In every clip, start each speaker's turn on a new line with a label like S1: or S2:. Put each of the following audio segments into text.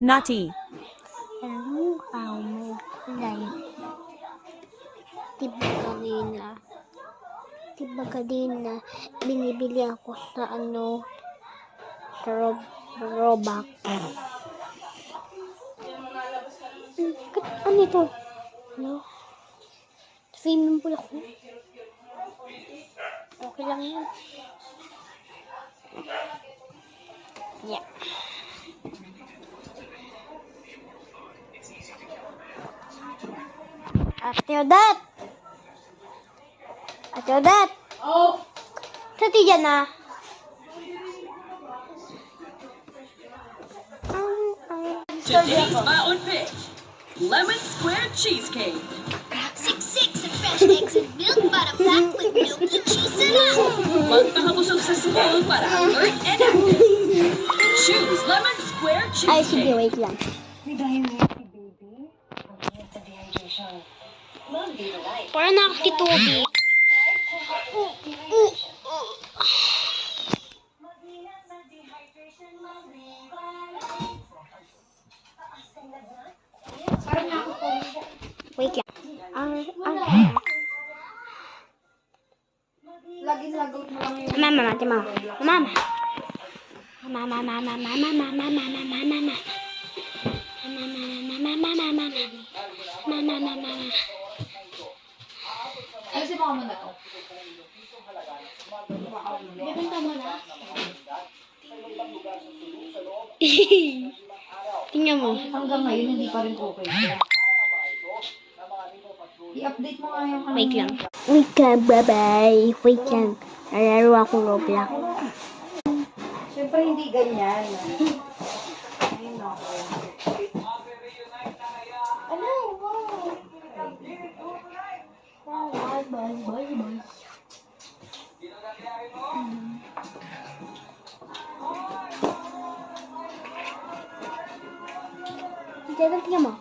S1: Nutty.
S2: Hello, may live. Diba kanina, binibili ako sa sa Roblox. Ano ito? Ano? Swimming pool ako. Okay lang yun. Yeah. Ate Odette! Ate Odette!
S3: Oh!
S2: Sa tiyan na?
S4: Today's baon pick, lemon square cheesecake.
S5: Six of fresh eggs and milk bottom pack with milky cheese and all.
S4: Magpakabusog sa school para alert and active. Choose lemon square
S2: Ay, sige,
S4: cheesecake.
S2: wait lang. Parang nakakitubi. Wait lang.
S3: Laging lagot mo lang yung...
S2: Mama.
S3: Ay, si mama na to.
S2: Bibenta mo na. Tingnan mo.
S3: Hanggang ngayon, hindi pa rin okay. I-update mo nga yung...
S2: Wait lang. Wait lang, bye-bye. Wait lang. Nalaro akong Roblox.
S3: Siyempre, hindi ganyan. Ayun ako. Ano? Wow. Bye.
S2: Tingnan mo.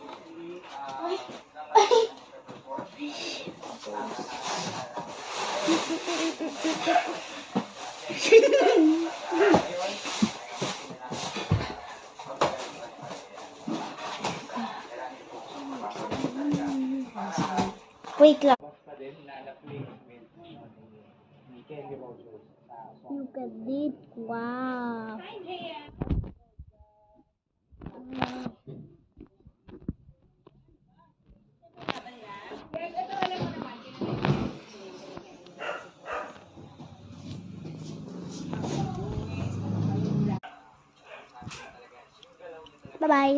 S2: Wait lang. Look at this. Wow. Bye-bye.